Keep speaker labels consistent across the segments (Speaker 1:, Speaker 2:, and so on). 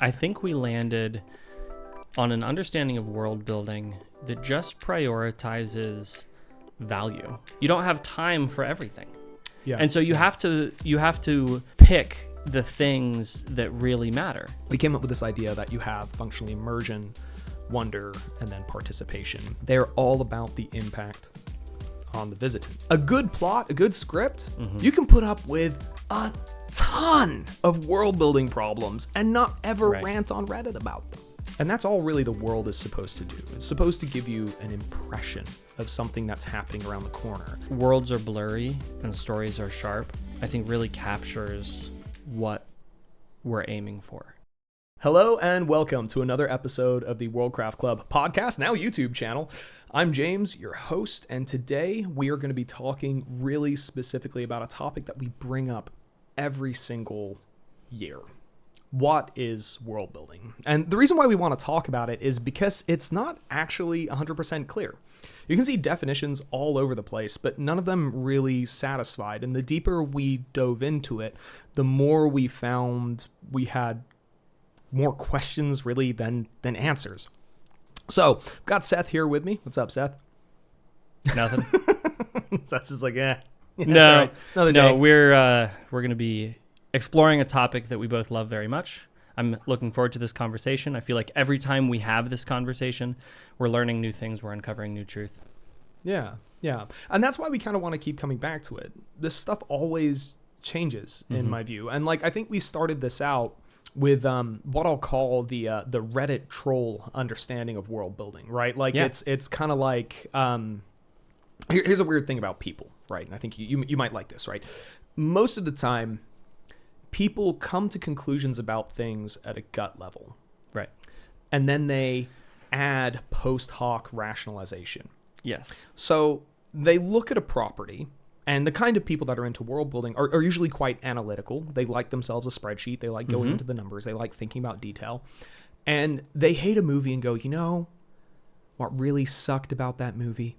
Speaker 1: I think we landed on an understanding of world building that just prioritizes value. You don't have time for everything.
Speaker 2: Yeah.
Speaker 1: And so you have to pick the things that really matter.
Speaker 2: We came up with this idea that you have functional immersion, wonder, and then participation. They're all about the impact on the visitant. A good plot, a good script, you can put up with a ton of world building problems and not ever rant on Reddit about them. And that's all really the world is supposed to do. It's supposed to give you an impression of something that's happening around the corner.
Speaker 1: Worlds are blurry and stories are sharp, I think really captures what we're aiming for.
Speaker 2: Hello and welcome to another episode of the WorldCraft Club podcast, now YouTube channel. I'm James, your host, and today we are going to be talking really specifically about a topic that we bring up every single year. What is world building? And the reason why we want to talk about it is because it's not actually 100% clear. You can see definitions all over the place, but none of them really satisfied. And the deeper we dove into it, the more we found we had more questions really than answers. So I've got Seth here with me. What's up, Seth?
Speaker 1: Nothing.
Speaker 2: Seth's just like, yeah,
Speaker 1: no,
Speaker 2: another day.
Speaker 1: we're going to be exploring a topic that we both love very much. I'm looking forward to this conversation. I feel like every time we have this conversation, we're learning new things. We're uncovering new truth.
Speaker 2: Yeah. And that's why we kind of want to keep coming back to it. This stuff always changes in my view. And like, I think we started this out with what I'll call the Reddit troll understanding of world building, right? Like it's kind of like, here's a weird thing about people, right? And I think you might like this, right? Most of the time, people come to conclusions about things at a gut level.
Speaker 1: Right.
Speaker 2: And then they add post hoc rationalization.
Speaker 1: Yes.
Speaker 2: So they look at a property, and the kind of people that are into world building are usually quite analytical. They like themselves a spreadsheet. They like going into the numbers. They like thinking about detail. And they hate a movie and go, you know what really sucked about that movie?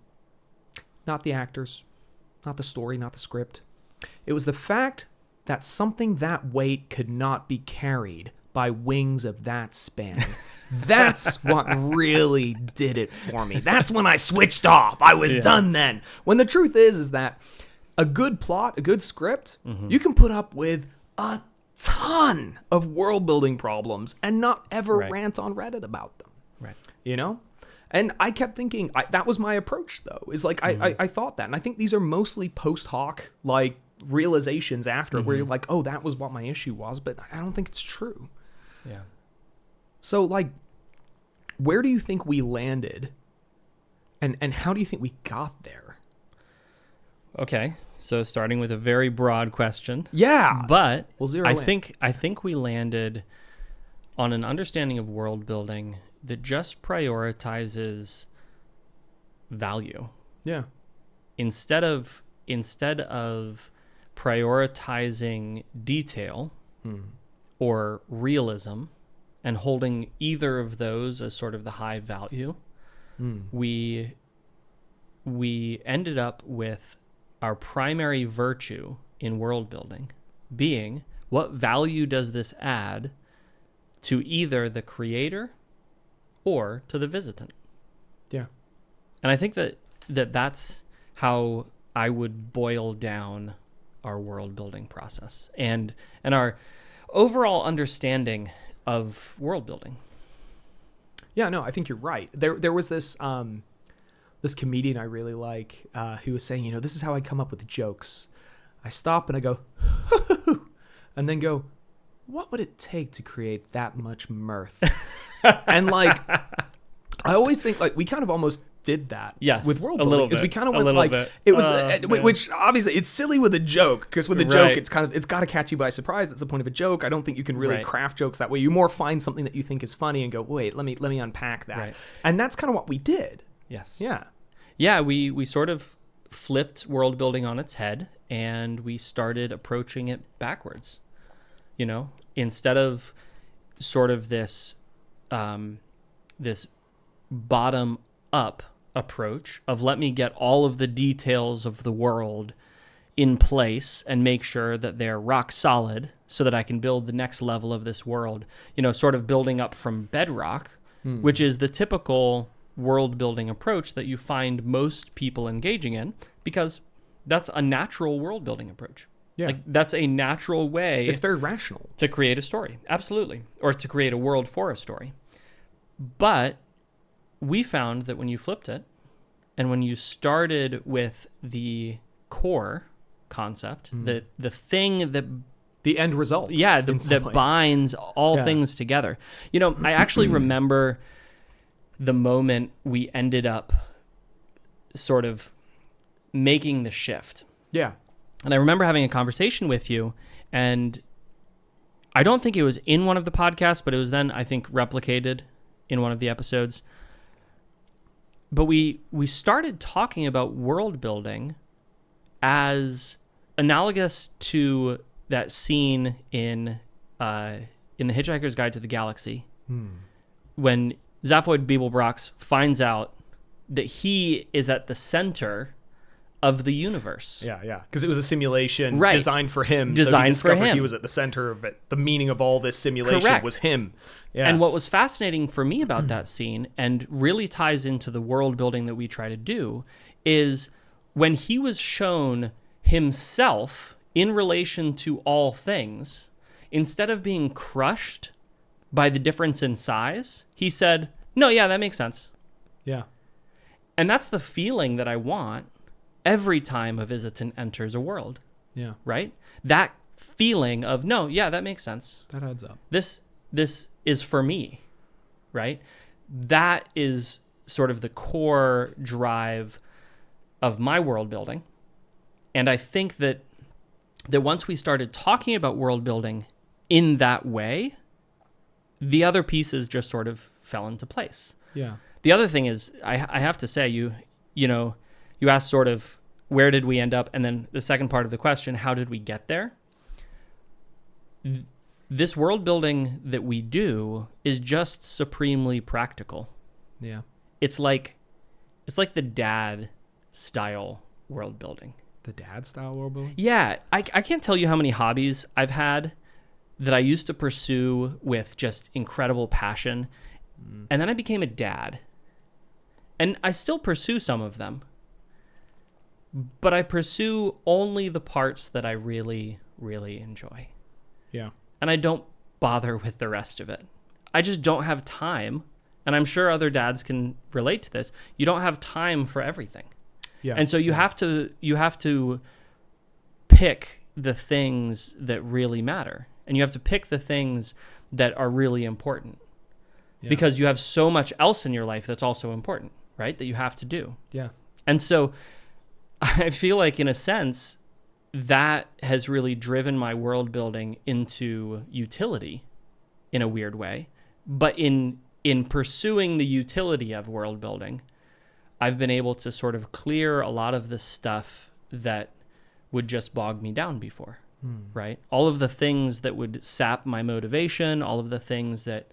Speaker 2: Not the actors, not the story, not the script. It was the fact that something that weight could not be carried by wings of that span. That's what really did it for me. That's when I switched off. I was done then. When the truth is that a good plot, a good script, you can put up with a ton of world building problems and not ever rant on Reddit about them.
Speaker 1: Right.
Speaker 2: You know? And I kept thinking, that was my approach though, is like, I thought that. And I think these are mostly post hoc, like, realizations after where you're like, oh, that was what my issue was, but I don't think it's true.
Speaker 1: Yeah.
Speaker 2: So like, where do you think we landed and how do you think we got there?
Speaker 1: Okay. So starting with a very broad question.
Speaker 2: Yeah.
Speaker 1: But
Speaker 2: we'll zero in.
Speaker 1: I think we landed on an understanding of world building that just prioritizes value.
Speaker 2: Yeah.
Speaker 1: Instead of prioritizing detail or realism and holding either of those as sort of the high value, we ended up with our primary virtue in world building being, what value does this add to either the creator or to the visitant?
Speaker 2: Yeah.
Speaker 1: And I think that's how I would boil down our world building process and our overall understanding of world building.
Speaker 2: Yeah, no, I think you're right. There was this this comedian I really like who was saying, you know, this is how I come up with the jokes. I stop and I go, and then go, what would it take to create that much mirth? And like, I always think like we kind of almost did that with world building. Is we kind of went like it was, which obviously it's silly with a joke because with a joke it's got to catch you by surprise. That's the point of a joke. I don't think you can really craft jokes that way. You more find something that you think is funny and go, wait, let me unpack that. And that's kind of what we did.
Speaker 1: Yes.
Speaker 2: Yeah.
Speaker 1: We sort of flipped world building on its head and we started approaching it backwards. You know, instead of sort of this this bottom up approach of let me get all of the details of the world in place and make sure that they're rock solid so that I can build the next level of this world, sort of building up from bedrock, which is the typical world building approach that you find most people engaging in, because that's a natural world building approach.
Speaker 2: Yeah.
Speaker 1: Like, that's a natural way.
Speaker 2: It's very rational
Speaker 1: to create a story. Absolutely. Or to create a world for a story. But we found that when you flipped it, and when you started with the core concept, the thing that...
Speaker 2: the end result.
Speaker 1: Yeah, that binds all things together. I actually remember the moment we ended up sort of making the shift.
Speaker 2: Yeah.
Speaker 1: And I remember having a conversation with you, and I don't think it was in one of the podcasts, but it was then, I think, replicated in one of the episodes. But we started talking about world building as analogous to that scene in The Hitchhiker's Guide to the Galaxy, when Zaphoid Beeblebrox finds out that he is at the center of the universe.
Speaker 2: Yeah. Because it was a simulation designed for him. So he discovered he was at the center of it. The meaning of all this simulation was him. Yeah.
Speaker 1: And what was fascinating for me about that scene, and really ties into the world building that we try to do, is when he was shown himself in relation to all things, instead of being crushed by the difference in size, he said, no, yeah, that makes sense.
Speaker 2: Yeah.
Speaker 1: And that's the feeling that I want every time a visitant enters a world.
Speaker 2: Yeah.
Speaker 1: Right? That feeling of, no, yeah, that makes sense.
Speaker 2: That adds up.
Speaker 1: This is for me, right? That is sort of the core drive of my world building. And I think that once we started talking about world building in that way, the other pieces just sort of fell into place.
Speaker 2: Yeah.
Speaker 1: The other thing is, I have to say, you asked sort of, where did we end up? And then the second part of the question, how did we get there? This world building that we do is just supremely practical.
Speaker 2: Yeah.
Speaker 1: It's like the dad style world building.
Speaker 2: The dad style world building?
Speaker 1: Yeah. I can't tell you how many hobbies I've had that I used to pursue with just incredible passion. And then I became a dad. And I still pursue some of them. But I pursue only the parts that I really, really enjoy.
Speaker 2: Yeah.
Speaker 1: And I don't bother with the rest of it. I just don't have time. And I'm sure other dads can relate to this. You don't have time for everything.
Speaker 2: Yeah.
Speaker 1: And so you have to pick the things that really matter. And you have to pick the things that are really important. Yeah. Because you have so much else in your life that's also important, right? That you have to do.
Speaker 2: Yeah.
Speaker 1: And so I feel like, in a sense, that has really driven my world building into utility in a weird way. But in pursuing the utility of world building, I've been able to sort of clear a lot of the stuff that would just bog me down before, right? All of the things that would sap my motivation, all of the things that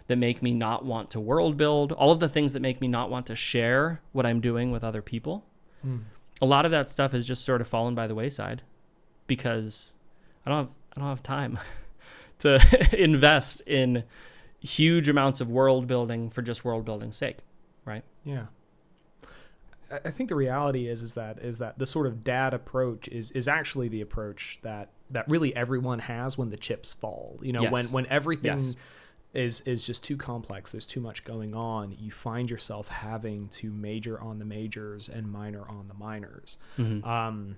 Speaker 1: make me not want to world build, all of the things that make me not want to share what I'm doing with other people. A lot of that stuff has just sort of fallen by the wayside because I don't have time to invest in huge amounts of world building for just world building's sake, right?
Speaker 2: Yeah. I think the reality is that the sort of dad approach is actually the approach that really everyone has when the chips fall.
Speaker 1: Yes.
Speaker 2: When everything
Speaker 1: Yes.
Speaker 2: is just too complex, there's too much going on, you find yourself having to major on the majors and minor on the minors.
Speaker 1: Mm-hmm.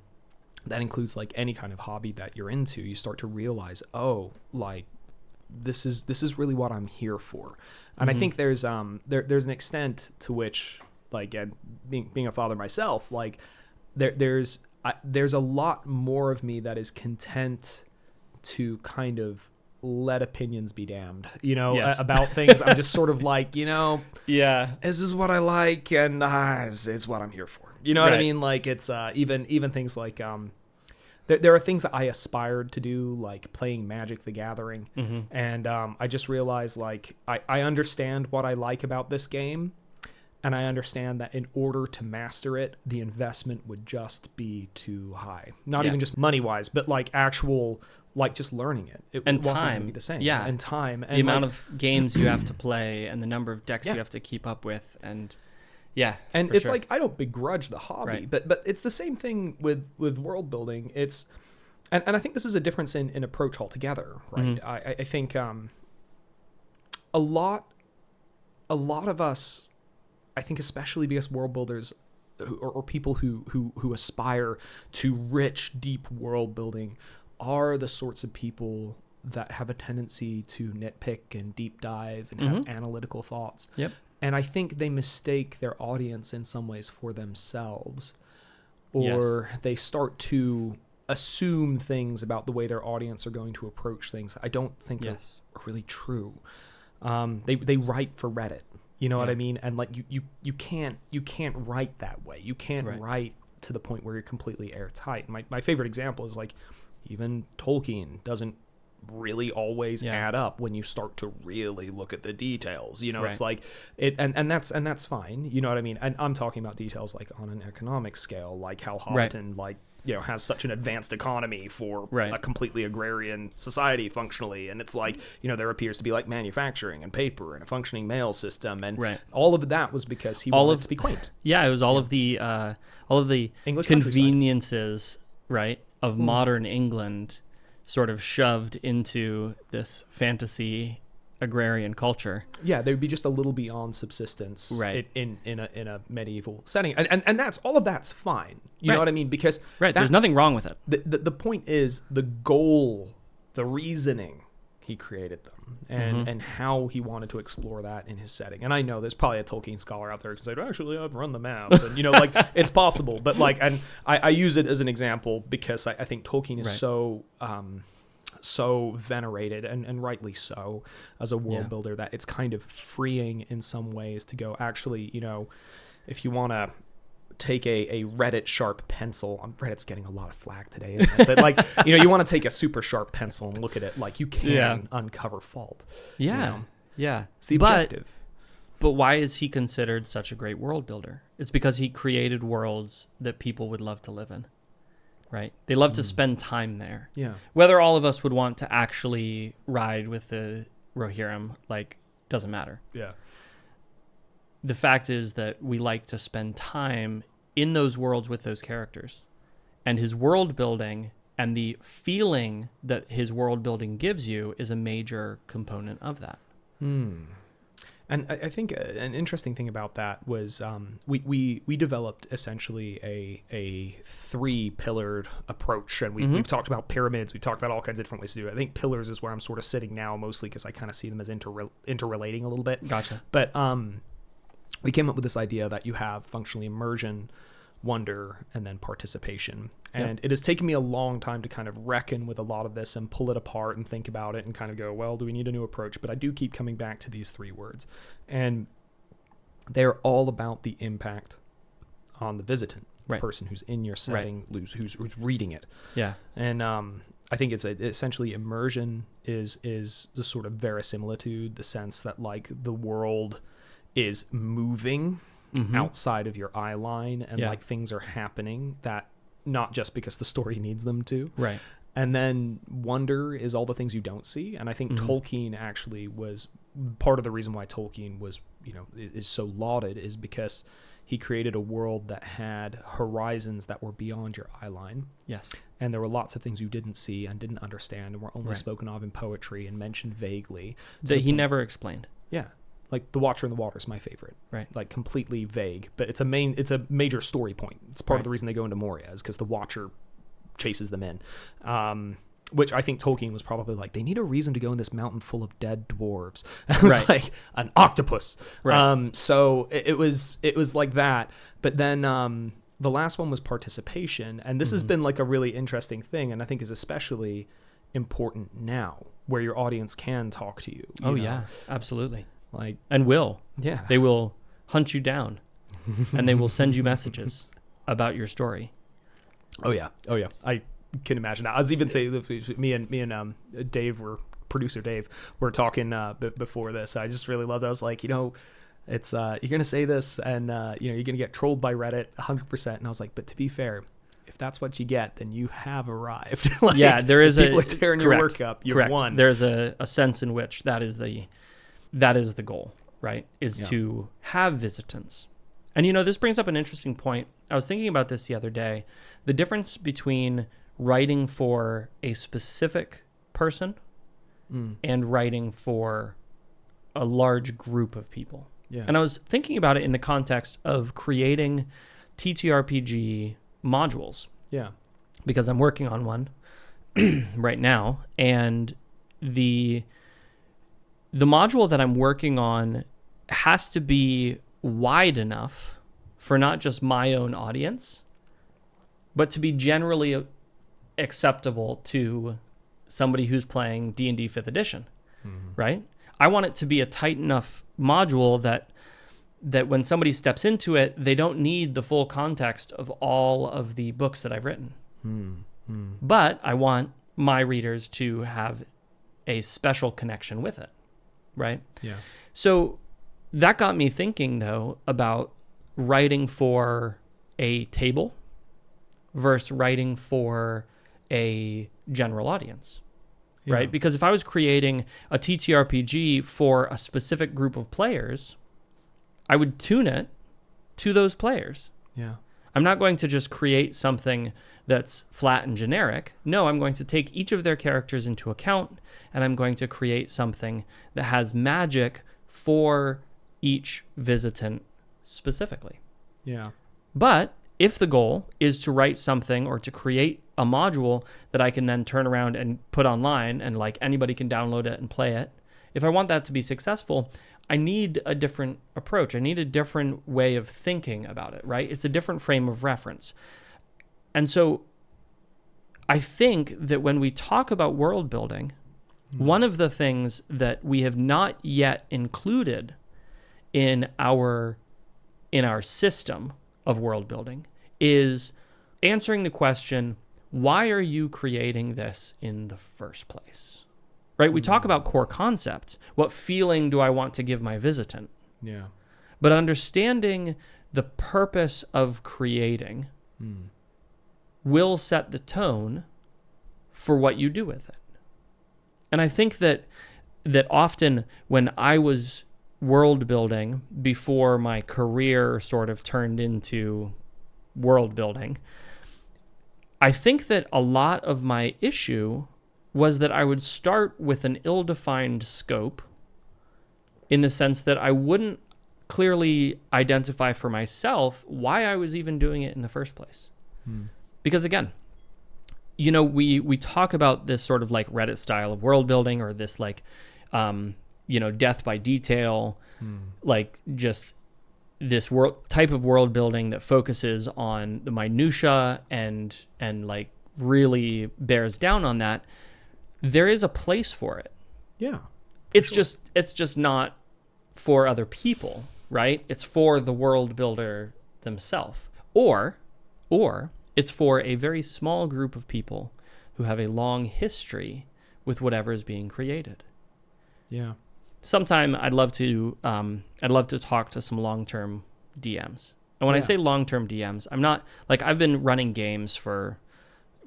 Speaker 2: That includes like any kind of hobby that you're into. You start to realize, like this is really what I'm here for. And I think there's an extent to which, like, being a father myself, like there's a lot more of me that is content to kind of let opinions be damned,
Speaker 1: Yes.
Speaker 2: about things. I'm just sort of like,
Speaker 1: Yeah.
Speaker 2: this is what I like, and it's what I'm here for. You know what I mean? Like, it's even things like there are things that I aspired to do, like playing Magic the Gathering, and I just realized, like, I understand what I like about this game, And I understand that in order to master it, the investment would just be too high. Not even just money-wise, but like actual, like just learning it. It
Speaker 1: and
Speaker 2: wasn't
Speaker 1: time.
Speaker 2: going to be the same.
Speaker 1: Yeah.
Speaker 2: And time. And
Speaker 1: the amount of games you have to play and the number of decks
Speaker 2: Yeah.
Speaker 1: you have to keep up with. And yeah.
Speaker 2: And
Speaker 1: for
Speaker 2: it's
Speaker 1: sure.
Speaker 2: like, I don't begrudge the hobby,
Speaker 1: Right.
Speaker 2: but it's the same thing with world building. It's, and I think this is a difference in approach altogether, right? I think a lot of us, I think especially because world builders or people who aspire to rich, deep world building are the sorts of people that have a tendency to nitpick and deep dive and have analytical thoughts.
Speaker 1: Yep.
Speaker 2: And I think they mistake their audience in some ways for themselves, or they start to assume things about the way their audience are going to approach things that I don't think are really true. They write for Reddit. You know what I mean? And like you can't write that way. You can't write to the point where you're completely airtight. My favorite example is like even Tolkien doesn't really always add up when you start to really look at the details. You know, it's like it and that's fine. You know what I mean? And I'm talking about details like on an economic scale, like how Hobbiton like has such an advanced economy for a completely agrarian society functionally. And it's like, there appears to be like manufacturing and paper and a functioning mail system. And all of that was because he wanted to be quaint.
Speaker 1: Yeah, it was all of the
Speaker 2: English
Speaker 1: conveniences, of modern England sort of shoved into this fantasy agrarian culture.
Speaker 2: Yeah, they would be just a little beyond subsistence in a medieval setting. And that's all of that's fine. You know what I mean? Because
Speaker 1: there's nothing wrong with it.
Speaker 2: The point is the goal, the reasoning he created them and how he wanted to explore that in his setting. And I know there's probably a Tolkien scholar out there who can say, actually, I've run the map. And, like it's possible. But like, and I use it as an example because I think Tolkien is so venerated and rightly so as a world builder that it's kind of freeing in some ways to go, actually, if you want to take a Reddit sharp pencil, Reddit's getting a lot of flack today, isn't it? But like, you want to take a super sharp pencil and look at it, like you can uncover fault.
Speaker 1: Yeah.
Speaker 2: It's the objective.
Speaker 1: But why is he considered such a great world builder? It's because he created worlds that people would love to live in. Right? They love to spend time there.
Speaker 2: Yeah.
Speaker 1: Whether all of us would want to actually ride with the Rohirrim, doesn't matter.
Speaker 2: Yeah.
Speaker 1: The fact is that we like to spend time in those worlds with those characters. And his world building and the feeling that his world building gives you is a major component of that.
Speaker 2: And I think an interesting thing about that was we developed essentially a three-pillared approach, and we've talked about pyramids, we've talked about all kinds of different ways to do it. I think pillars is where I'm sort of sitting now, mostly because I kind of see them as interrelating a little bit.
Speaker 1: Gotcha.
Speaker 2: But we came up with this idea that you have functionally immersion, wonder, and then participation. And it has taken me a long time to kind of reckon with a lot of this and pull it apart and think about it and kind of go, well, do we need a new approach? But I do keep coming back to these three words. And they're all about the impact on the visitant, the person who's in your setting, who's reading it.
Speaker 1: Yeah.
Speaker 2: And I think it's essentially immersion is the sort of verisimilitude, the sense that like the world is moving outside of your eye line and like things are happening that not just because the story needs them to.
Speaker 1: Right.
Speaker 2: And then wonder is all the things you don't see. And I think Tolkien actually was part of the reason why Tolkien was, is so lauded is because he created a world that had horizons that were beyond your eye line.
Speaker 1: Yes.
Speaker 2: And there were lots of things you didn't see and didn't understand and were only spoken of in poetry and mentioned vaguely.
Speaker 1: That he never explained.
Speaker 2: Yeah. Like The Watcher in the Water is my favorite.
Speaker 1: Right.
Speaker 2: Like completely vague, but it's a major story point. It's part of the reason they go into Moria is because the Watcher chases them in. Which I think Tolkien was probably like, they need a reason to go in this mountain full of dead dwarves. And it was like an octopus.
Speaker 1: Right.
Speaker 2: So it was like that. But then the last one was participation. And this has been like a really interesting thing. And I think is especially important now where your audience can talk to you.
Speaker 1: Oh, yeah, absolutely.
Speaker 2: Like,
Speaker 1: and will.
Speaker 2: Yeah.
Speaker 1: They will hunt you down and they will send you messages about your story.
Speaker 2: Oh yeah. I can imagine that. I was even saying me and Dave producer Dave were talking before this. I just really love that. I was like, It's you're gonna say this, and you're gonna get trolled by Reddit 100%. And I was like, but to be fair, if that's what you get, then you have arrived. Like,
Speaker 1: yeah, there is
Speaker 2: people are tearing your work up. You've
Speaker 1: correct.
Speaker 2: won.
Speaker 1: There's a sense in which that is the goal, right? Is to have visitants. And this brings up an interesting point. I was thinking about this the other day. The difference between writing for a specific person and writing for a large group of people.
Speaker 2: Yeah.
Speaker 1: And I was thinking about it in the context of creating TTRPG modules.
Speaker 2: Yeah.
Speaker 1: Because I'm working on one right now, and the module that I'm working on has to be wide enough for not just my own audience, but to be generally acceptable to somebody who's playing D&D 5th edition, right? I want it to be a tight enough module that when somebody steps into it, they don't need the full context of all of the books that I've written. But I want my readers to have a special connection with it, right?
Speaker 2: Yeah.
Speaker 1: So that got me thinking, though, about writing for a table versus writing for a general audience, right? Because if I was creating a TTRPG for a specific group of players, I would tune it to those players.
Speaker 2: Yeah.
Speaker 1: I'm not going to just create something that's flat and generic. No, I'm going to take each of their characters into account, and I'm going to create something that has magic for each visitant specifically.
Speaker 2: Yeah.
Speaker 1: But if the goal is to write something or to create a module that I can then turn around and put online and like anybody can download it and play it, if I want that to be successful, I need a different approach. I need a different way of thinking about it, right? It's a different frame of reference. And so I think that when we talk about world building, one of the things that we have not yet included in our system of world building is answering the question, why are you creating this in the first place? Right? We talk about core concept. What feeling do I want to give my visitant?
Speaker 2: Yeah.
Speaker 1: But understanding the purpose of creating will set the tone for what you do with it. And I think that often when I was world building before my career sort of turned into world building, I think that a lot of my issue was that I would start with an ill-defined scope in the sense that I wouldn't clearly identify for myself why I was even doing it in the first place. Because again, we talk about this sort of like Reddit style of world building, or this like, death by detail, like just this type of world building that focuses on the minutia and like really bears down on that. There is a place for it.
Speaker 2: Yeah.
Speaker 1: It's just not for other people, right? It's for the world builder themselves. Or it's for a very small group of people who have a long history with whatever is being created.
Speaker 2: Yeah.
Speaker 1: Sometime I'd love to talk to some long-term DMs. And when I say long-term DMs, I'm not like, I've been running games for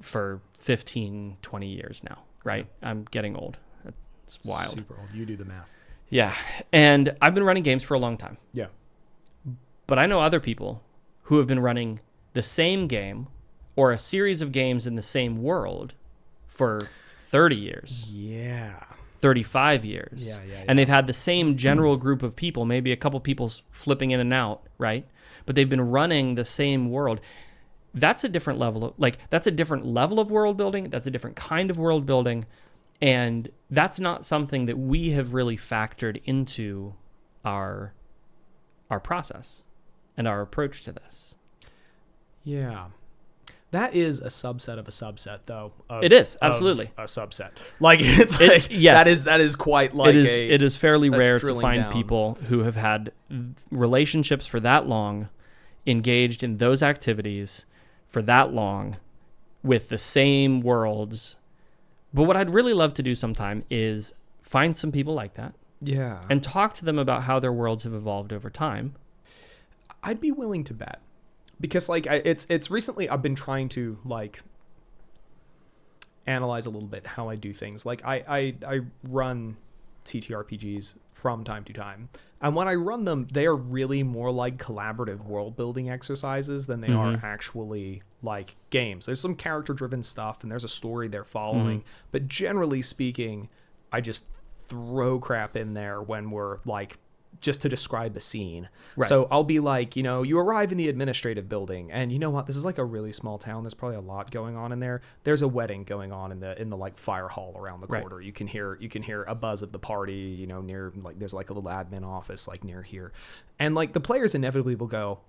Speaker 1: 15, 20 years now, right? I'm getting old. It's wild.
Speaker 2: Super old. You do the math.
Speaker 1: Yeah. And I've been running games for a long time.
Speaker 2: Yeah.
Speaker 1: But I know other people who have been running the same game or a series of games in the same world for 30 years.
Speaker 2: Yeah.
Speaker 1: 35 years.
Speaker 2: Yeah.
Speaker 1: And they've had the same general group of people, maybe a couple people flipping in and out, right? But they've been running the same world. That's a different level of, that's a different level of world building. That's a different kind of world building. And that's not something that we have really factored into our process and our approach to this.
Speaker 2: Yeah. That is a subset of a subset, though.
Speaker 1: It is, absolutely.
Speaker 2: A subset. Like, it's like,
Speaker 1: yes.
Speaker 2: that is quite like
Speaker 1: it is fairly rare to find
Speaker 2: down.
Speaker 1: people who have had relationships for that long, engaged in those activities for that long, with the same worlds. But what I'd really love to do sometime is find some people like that
Speaker 2: Yeah.
Speaker 1: and talk to them about how their worlds have evolved over time.
Speaker 2: I'd be willing to bet, because like it's recently I've been trying to like analyze a little bit how I do things. Like I run TTRPGs from time to time, and when I run them, they are really more like collaborative world building exercises than they are actually like games. There's some character driven stuff and there's a story they're following, but generally speaking, I just throw crap in there when we're like just to describe a scene.
Speaker 1: Right.
Speaker 2: So I'll be like, you arrive in the administrative building, and you know what? This is like a really small town. There's probably a lot going on in there. There's a wedding going on in the like fire hall around the corner. You can hear a buzz of the party, near like there's like a little admin office like near here. And like the players inevitably will go,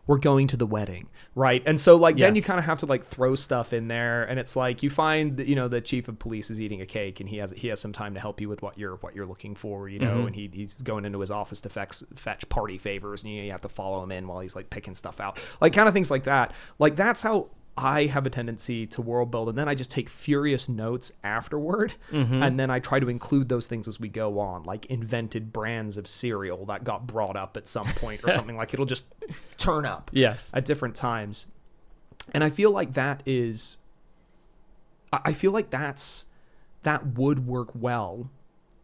Speaker 2: we're going to the wedding, right? And so like then you kind of have to like throw stuff in there, and it's like you find the chief of police is eating a cake, and he has some time to help you with what you're looking for, and he's going into his office to fetch party favors, and you have to follow him in while he's like picking stuff out, like kind of things like that. Like that's how I have a tendency to world build, and then I just take furious notes afterward, and then I try to include those things as we go on, like invented brands of cereal that got brought up at some point or something. Like it'll just turn up at different times. And I feel like that would work well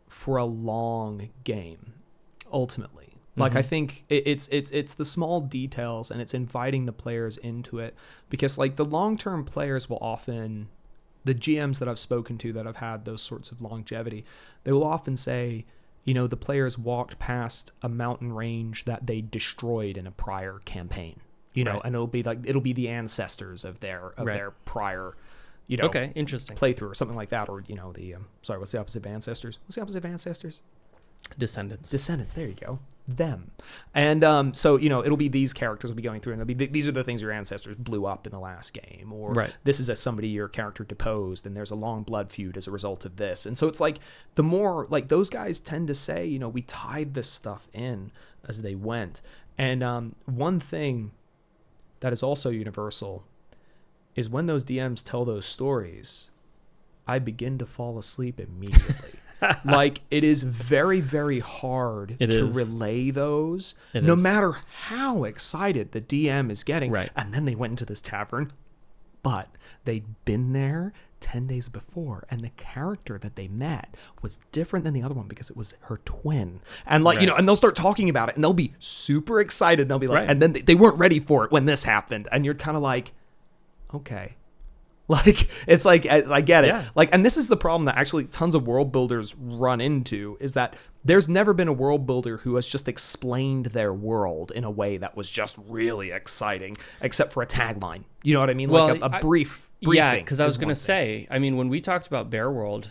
Speaker 2: for a long game, ultimately. Like I think it's the small details, and it's inviting the players into it, because like the long-term players will often, the GMs that I've spoken to that have had those sorts of longevity, they will often say, the players walked past a mountain range that they destroyed in a prior campaign, and it'll be the ancestors of their prior,
Speaker 1: okay, interesting
Speaker 2: playthrough or something like that, or what's the opposite of ancestors? What's the opposite of ancestors?
Speaker 1: Descendants.
Speaker 2: There you go. Them. And so it'll be these characters will be going through, and it'll be these are the things your ancestors blew up in the last game, or this is somebody your character deposed, and there's a long blood feud as a result of this. And so it's like the more like those guys tend to say, we tied this stuff in as they went. And one thing that is also universal is when those DMs tell those stories, I begin to fall asleep immediately. Like it is very, very hard to relay those, no matter how excited the DM is getting.
Speaker 1: Right.
Speaker 2: And then they went into this tavern, but they'd been there 10 days before, and the character that they met was different than the other one because it was her twin. And like, and they'll start talking about it, and they'll be super excited. And they'll be like, and then they weren't ready for it when this happened. And you're kind of like, okay. Like, it's like, I get it. Yeah. Like, and this is the problem that actually tons of world builders run into, is that there's never been a world builder who has just explained their world in a way that was just really exciting, except for a tagline. You know what I mean?
Speaker 1: Well,
Speaker 2: like a brief briefing.
Speaker 1: Yeah, because I was going to say, I mean, when we talked about Bear World,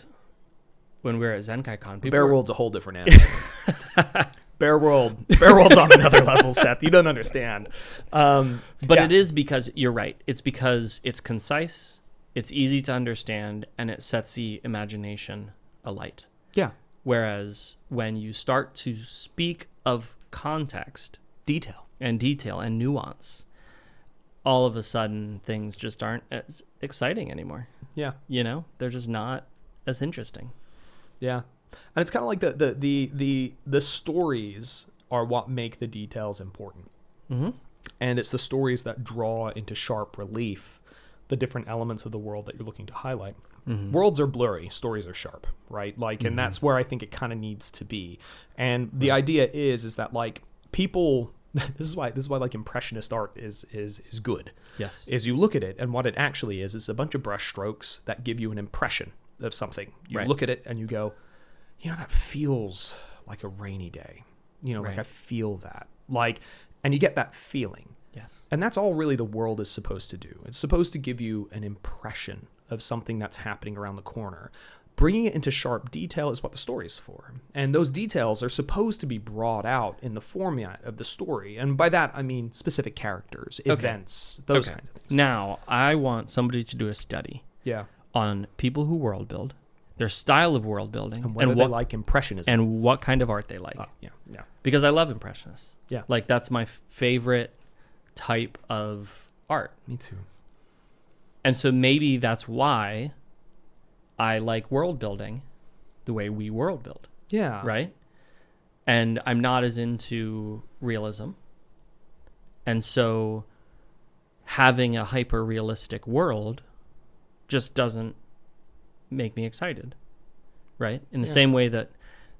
Speaker 1: when we were at ZenkaiCon,
Speaker 2: Bear World's a whole different animal. Bear World's on another level, Seth. You don't understand.
Speaker 1: But it is because, you're right, it's because it's concise, it's easy to understand, and it sets the imagination alight.
Speaker 2: Yeah.
Speaker 1: Whereas when you start to speak of context, detail and nuance, all of a sudden things just aren't as exciting anymore.
Speaker 2: Yeah.
Speaker 1: They're just not as interesting.
Speaker 2: Yeah. And it's kind of like the stories are what make the details important.
Speaker 1: Mm-hmm.
Speaker 2: And it's the stories that draw into sharp relief the different elements of the world that you're looking to highlight. Mm-hmm. Worlds are blurry, stories are sharp, right? Like, and that's where I think it kind of needs to be. And the idea is that like people, this is why like impressionist art is good.
Speaker 1: Yes.
Speaker 2: Is you look at it, and what it actually is a bunch of brush strokes that give you an impression of something. You look at it and you go, that feels like a rainy day. Like I feel that. Like, and you get that feeling.
Speaker 1: Yes.
Speaker 2: And that's all really the world is supposed to do. It's supposed to give you an impression of something that's happening around the corner. Bringing it into sharp detail is what the story is for. And those details are supposed to be brought out in the format of the story. And by that, I mean specific characters, events, those kinds of things.
Speaker 1: Now, I want somebody to do a study on people who world build, their style of world building,
Speaker 2: and whether they like impressionism,
Speaker 1: and what kind of art they like.
Speaker 2: Yeah.
Speaker 1: Because I love impressionists.
Speaker 2: Yeah.
Speaker 1: Like, that's my favorite type of art.
Speaker 2: Me too.
Speaker 1: And so maybe that's why I like world building the way we world build.
Speaker 2: Yeah.
Speaker 1: Right? And I'm not as into realism. And so having a hyper-realistic world just doesn't make me excited, right? In the same way that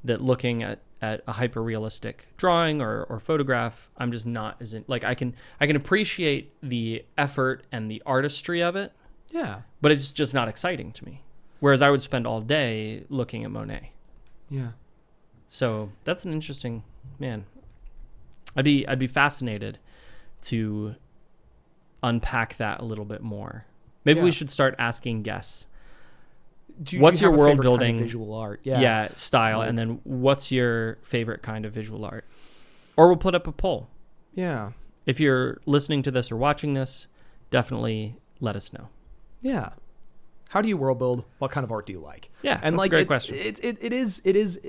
Speaker 1: looking at a hyper-realistic drawing or photograph, I'm just not as in, like I can appreciate the effort and the artistry of it.
Speaker 2: Yeah.
Speaker 1: But it's just not exciting to me. Whereas I would spend all day looking at Monet.
Speaker 2: Yeah.
Speaker 1: So that's an interesting, man. I'd be fascinated to unpack that a little bit more. Maybe we should start asking guests. What's your world building
Speaker 2: kind of visual art?
Speaker 1: Style, and then what's your favorite kind of visual art? Or we'll put up a poll.
Speaker 2: Yeah.
Speaker 1: If you're listening to this or watching this, definitely let us know.
Speaker 2: Yeah. How do you world build? What kind of art do you like?
Speaker 1: Yeah,
Speaker 2: and
Speaker 1: that's
Speaker 2: like
Speaker 1: a great question.
Speaker 2: It is.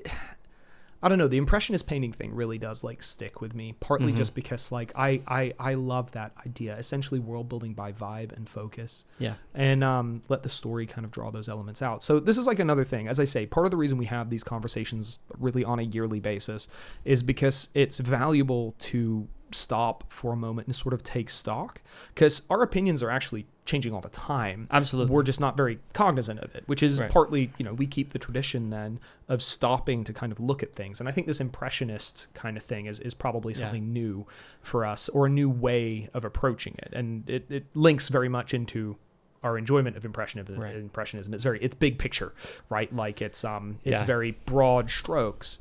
Speaker 2: I don't know. The impressionist painting thing really does like stick with me. Partly just because like I love that idea. Essentially, world building by vibe and focus.
Speaker 1: Yeah.
Speaker 2: And let the story kind of draw those elements out. So this is like another thing. As I say, part of the reason we have these conversations really on a yearly basis is because it's valuable to stop for a moment and sort of take stock, because our opinions are actually changing all the time.
Speaker 1: Absolutely.
Speaker 2: We're just not very cognizant of it, which is
Speaker 1: Right.
Speaker 2: partly, we keep the tradition then of stopping to kind of look at things. And I think this impressionist kind of thing is probably something new for us, or a new way of approaching it. And it links very much into our enjoyment of impressionism.
Speaker 1: Right.
Speaker 2: Impressionism. It's big picture, right? Like it's very broad strokes.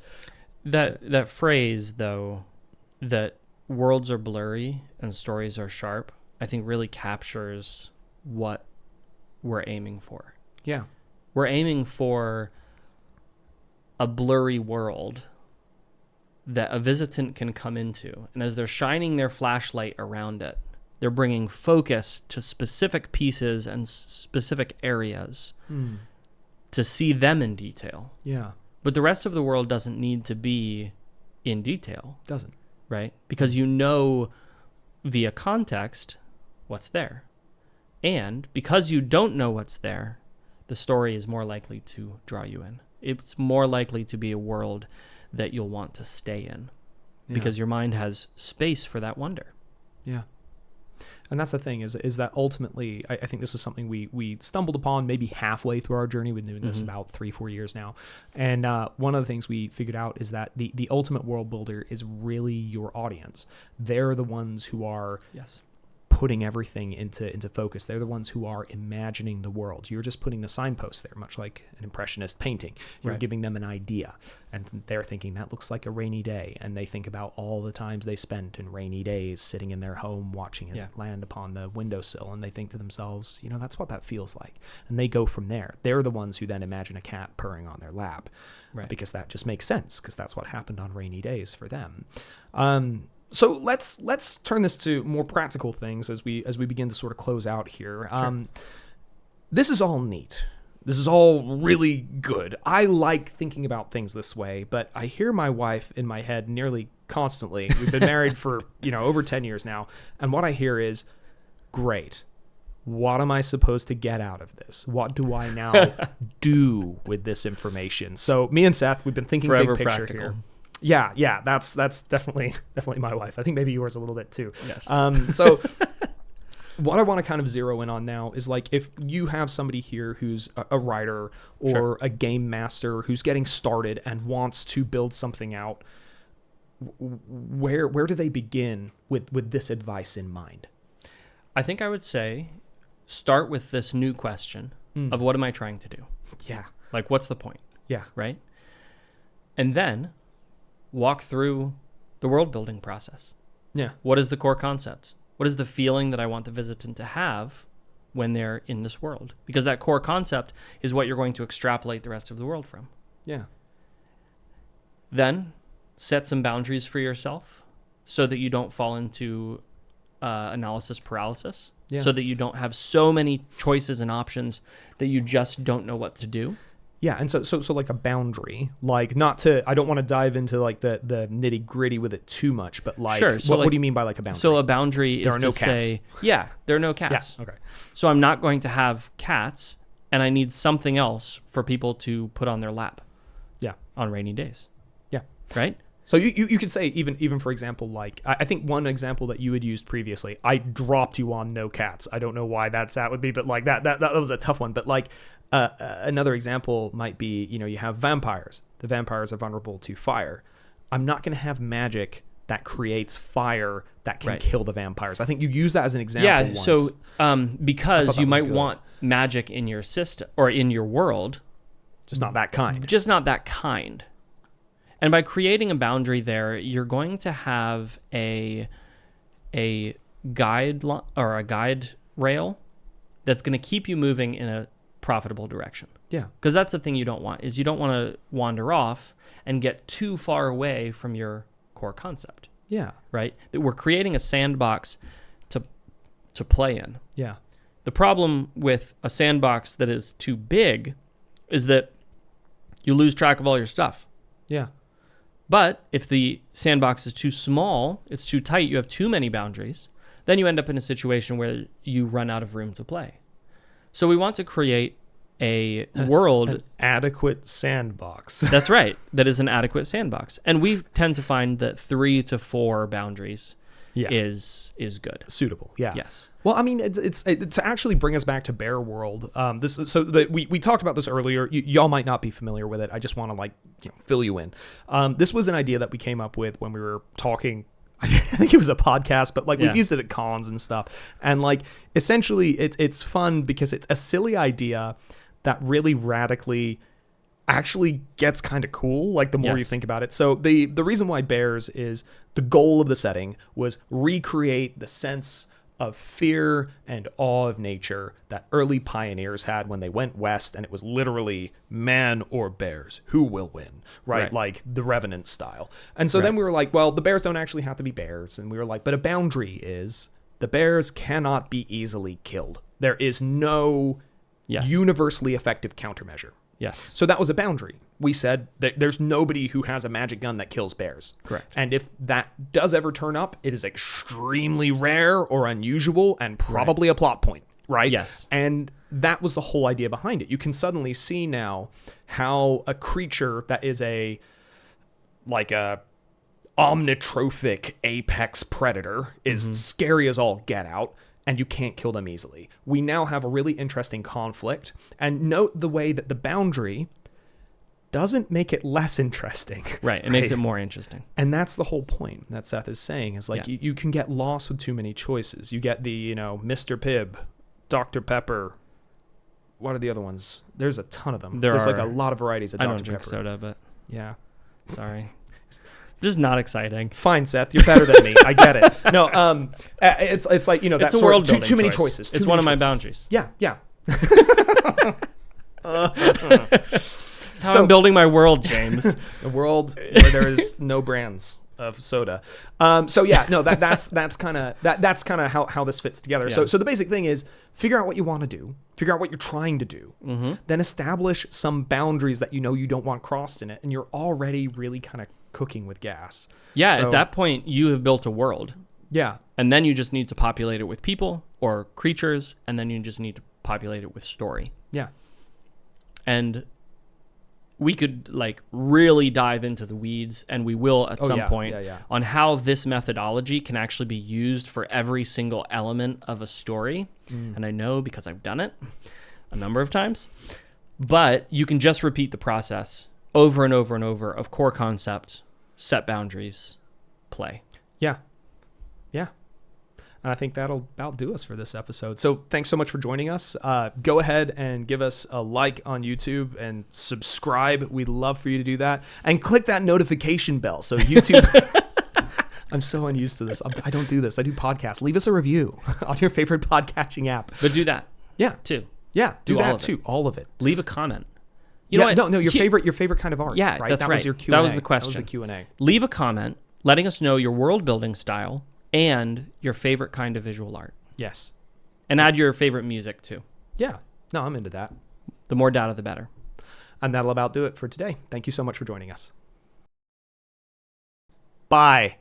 Speaker 1: That phrase though, that worlds are blurry and stories are sharp, I think really captures what we're aiming for.
Speaker 2: Yeah.
Speaker 1: We're aiming for a blurry world that a visitant can come into. And as they're shining their flashlight around it, they're bringing focus to specific pieces and specific areas to see them in detail.
Speaker 2: Yeah.
Speaker 1: But the rest of the world doesn't need to be in detail.
Speaker 2: Doesn't.
Speaker 1: Right? Because via context what's there. And because you don't know what's there, the story is more likely to draw you in. It's more likely to be a world that you'll want to stay in because your mind has space for that wonder.
Speaker 2: Yeah. And that's the thing is that ultimately, I think this is something we stumbled upon maybe halfway through our journey. We've been doing this about 3-4 years now. And one of the things we figured out is that the ultimate world builder is really your audience. They're the ones who are putting everything into focus. They're the ones who are imagining the world. You're just putting the signposts there, much like an impressionist painting. You're giving them an idea, and they're thinking that looks like a rainy day, and they think about all the times they spent in rainy days sitting in their home watching it land upon the windowsill, and they think to themselves, that's what that feels like. And they go from there. They're the ones who then imagine a cat purring on their lap, because that just makes sense, because that's what happened on rainy days for them. So let's turn this to more practical things as we begin to sort of close out here. This is all neat. This is all really good. I like thinking about things this way, but I hear my wife in my head nearly constantly. We've been married for, over 10 years now. And what I hear is, great. What am I supposed to get out of this? What do I now do with this information? So me and Seth, we've been thinking
Speaker 1: Forever
Speaker 2: big picture
Speaker 1: practical.
Speaker 2: here. Yeah, that's definitely my wife. I think maybe yours a little bit too.
Speaker 1: Yes.
Speaker 2: So what I want to kind of zero in on now is like if you have somebody here who's a writer or a game master who's getting started and wants to build something out, where do they begin with this advice in mind?
Speaker 1: I think I would say start with this new question of what am I trying to do?
Speaker 2: Yeah.
Speaker 1: Like, what's the point?
Speaker 2: Yeah.
Speaker 1: Right? And then walk through the world building process.
Speaker 2: Yeah.
Speaker 1: What is the core concept? What is the feeling that I want the visitant to have when they're in this world? Because that core concept is what you're going to extrapolate the rest of the world from.
Speaker 2: Yeah.
Speaker 1: Then set some boundaries for yourself so that you don't fall into analysis paralysis.
Speaker 2: Yeah.
Speaker 1: So that you don't have so many choices and options that you just don't know what to do.
Speaker 2: Yeah, and so like a boundary, like I don't want to dive into like the nitty gritty with it too much, but like,
Speaker 1: So
Speaker 2: what do you mean by like a boundary?
Speaker 1: So a boundary
Speaker 2: There
Speaker 1: is
Speaker 2: are no
Speaker 1: to
Speaker 2: cats.
Speaker 1: say, there are no cats.
Speaker 2: Yeah, okay.
Speaker 1: So I'm not going to have cats, and I need something else for people to put on their lap.
Speaker 2: Yeah.
Speaker 1: On rainy days.
Speaker 2: Yeah.
Speaker 1: Right?
Speaker 2: So you could say even for example, like I think one example that you had used previously, I dropped you on no cats. I don't know why that would be, but like that was a tough one. But like another example might be, you have vampires. The vampires are vulnerable to fire. I'm not going to have magic that creates fire that can kill the vampires. I think you use that as an example.
Speaker 1: Yeah.
Speaker 2: Once.
Speaker 1: So because you might want magic in your system or in your world,
Speaker 2: just not that kind.
Speaker 1: Just not that kind. And by creating a boundary there, you're going to have a guide or a guide rail that's going to keep you moving in a profitable direction.
Speaker 2: Yeah.
Speaker 1: Because that's the thing you don't want, is you don't want to wander off and get too far away from your core concept.
Speaker 2: Yeah.
Speaker 1: Right? That we're creating a sandbox to play in.
Speaker 2: Yeah.
Speaker 1: The problem with a sandbox that is too big is that you lose track of all your stuff.
Speaker 2: Yeah.
Speaker 1: But if the sandbox is too small, it's too tight, you have too many boundaries, then you end up in a situation where you run out of room to play. So we want to create a world...
Speaker 2: An adequate sandbox.
Speaker 1: That's right. That is an adequate sandbox. And we tend to find that 3 to 4 boundaries is good.
Speaker 2: Suitable, yeah.
Speaker 1: Yes.
Speaker 2: Well, I mean, it's to actually bring us back to Bear World. We talked about this earlier. Y'all might not be familiar with it. I just want to fill you in. This was an idea that we came up with when we were talking. I think it was a podcast, but we've used it at cons and stuff. And essentially, it's fun because it's a silly idea that really radically actually gets kind of cool, the more you think about it. So the reason why bears is the goal of the setting was recreate the sense of fear and awe of nature that early pioneers had when they went west, and it was literally man or bears, who will win, right? Like the Revenant style. And so then we were like, well, the bears don't actually have to be bears. And we were like, but a boundary is the bears cannot be easily killed. There is no universally effective countermeasure.
Speaker 1: Yes.
Speaker 2: So that was a boundary. We said that there's nobody who has a magic gun that kills bears.
Speaker 1: Correct.
Speaker 2: And if that does ever turn up, it is extremely rare or unusual and probably a plot point, right?
Speaker 1: Yes.
Speaker 2: And that was the whole idea behind it. You can suddenly see now how a creature that is a omnitrophic apex predator is scary as all get out, and you can't kill them easily. We now have a really interesting conflict. And note the way that the boundary doesn't make it less interesting.
Speaker 1: Right. It makes it more interesting.
Speaker 2: And that's the whole point that Seth is saying, is you can get lost with too many choices. You get the, Mr. Pibb, Dr. Pepper. What are the other ones? There's a ton of them. There's a lot of varieties of Dr. Pepper.
Speaker 1: I don't drink soda, but
Speaker 2: yeah.
Speaker 1: Sorry. Just not exciting.
Speaker 2: Fine, Seth. You're better than me. I get it. No, it's like,
Speaker 1: it's
Speaker 2: that's
Speaker 1: a world building
Speaker 2: too many
Speaker 1: choice.
Speaker 2: choices.
Speaker 1: It's one of my boundaries.
Speaker 2: Yeah, yeah.
Speaker 1: That's how I'm building my world, James.
Speaker 2: A world where there is no brands of soda. So yeah, no, that's kind of how this fits together.
Speaker 1: Yeah.
Speaker 2: So the basic thing is figure out what you want to do, figure out what you're trying to do, then establish some boundaries that you don't want crossed in it, and you're already really kind of cooking with gas.
Speaker 1: Yeah, at that point you have built a world.
Speaker 2: Yeah.
Speaker 1: And then you just need to populate it with people or creatures, and then you just need to populate it with story.
Speaker 2: Yeah.
Speaker 1: And we could really dive into the weeds, and we will at some point, on how this methodology can actually be used for every single element of a story. And I know because I've done it a number of times. But you can just repeat the process over and over and over of core concept, set boundaries, play.
Speaker 2: Yeah. Yeah. And I think that'll about do us for this episode. So thanks so much for joining us. Go ahead and give us a like on YouTube and subscribe. We'd love for you to do that. And click that notification bell so YouTube... I'm so unused to this. I don't do this. I do podcasts. Leave us a review on your favorite podcatching app.
Speaker 1: But do that.
Speaker 2: Yeah.
Speaker 1: Too.
Speaker 2: Yeah. Do
Speaker 1: all
Speaker 2: that
Speaker 1: of
Speaker 2: too. All of it.
Speaker 1: Leave a comment. You know what?
Speaker 2: No, your favorite kind of art.
Speaker 1: Yeah,
Speaker 2: right?
Speaker 1: that's
Speaker 2: that
Speaker 1: right.
Speaker 2: Was your Q&A.
Speaker 1: That was the question.
Speaker 2: That was the Q&A.
Speaker 1: Leave a comment letting us know your world building style and your favorite kind of visual art.
Speaker 2: Yes.
Speaker 1: And add your favorite music too.
Speaker 2: Yeah. No, I'm into that.
Speaker 1: The more data, the better.
Speaker 2: And that'll about do it for today. Thank you so much for joining us. Bye.